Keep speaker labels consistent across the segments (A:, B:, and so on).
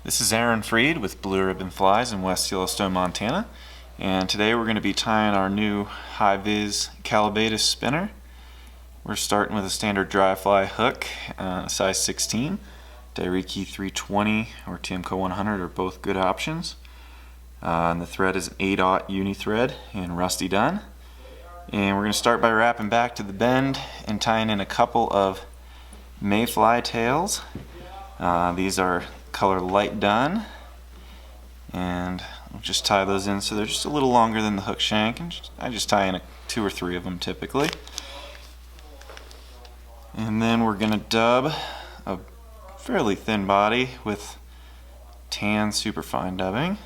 A: This is Aaron Freed with Blue Ribbon Flies in West Yellowstone, Montana, and today we're going to be tying our new Hi-Vis Callibaetis spinner. We're starting with a standard dry fly hook, size 16. Dairiki 320 or TMCO 100 are both good options. And the thread is an 8/0 uni thread in rusty dun. And we're going to start by wrapping back to the bend and tying in a couple of mayfly tails. These are color light dun, and I'll just tie those in so they're just a little longer than the hook shank, and I just tie in 2 or 3 of them typically. And then we're going to dub a fairly thin body with tan superfine dubbing.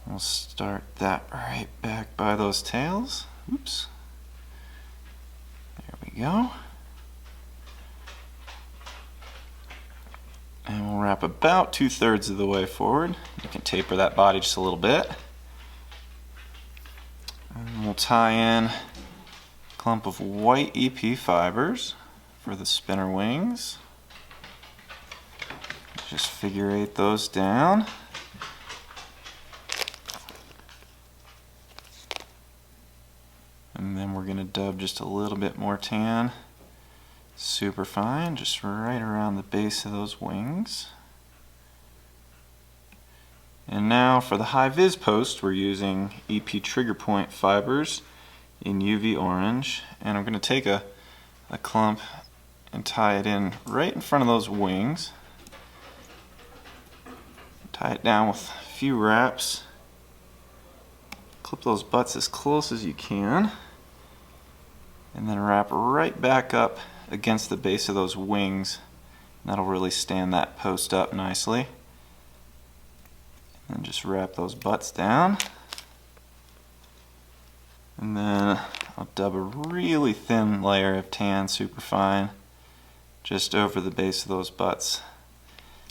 A: We'll start that right back by those tails. Oops. There we go. And we'll wrap about 2/3 of the way forward. You can taper that body just a little bit. And we'll tie in a clump of white EP fibers for the spinner wings. Just figure 8 those down. And then we're going to dub just a little bit more tan. Super fine, just right around the base of those wings. And now for the Hi-Vis post, we're using EP trigger point fibers in UV orange, and I'm going to take a clump and tie it in right in front of those wings. Tie it down with a few wraps. Clip those butts as close as you can, and then wrap right back up against the base of those wings. That'll really stand that post up nicely. And just wrap those butts down. And then I'll dub a really thin layer of tan superfine just over the base of those butts.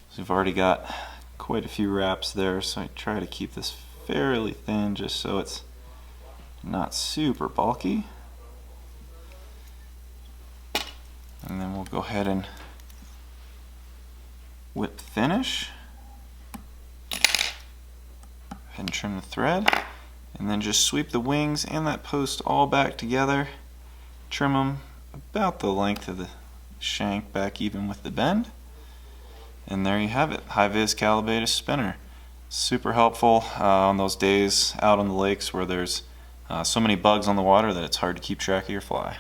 A: So we've already got quite a few wraps there, so I try to keep this fairly thin just so it's not super bulky. And then we'll go ahead and whip finish. Go ahead and trim the thread. And then just sweep the wings and that post all back together. Trim them about the length of the shank back even with the bend. And there you have it, Hi-Vis Callibaetis spinner. Super helpful on those days out on the lakes where there's so many bugs on the water that it's hard to keep track of your fly.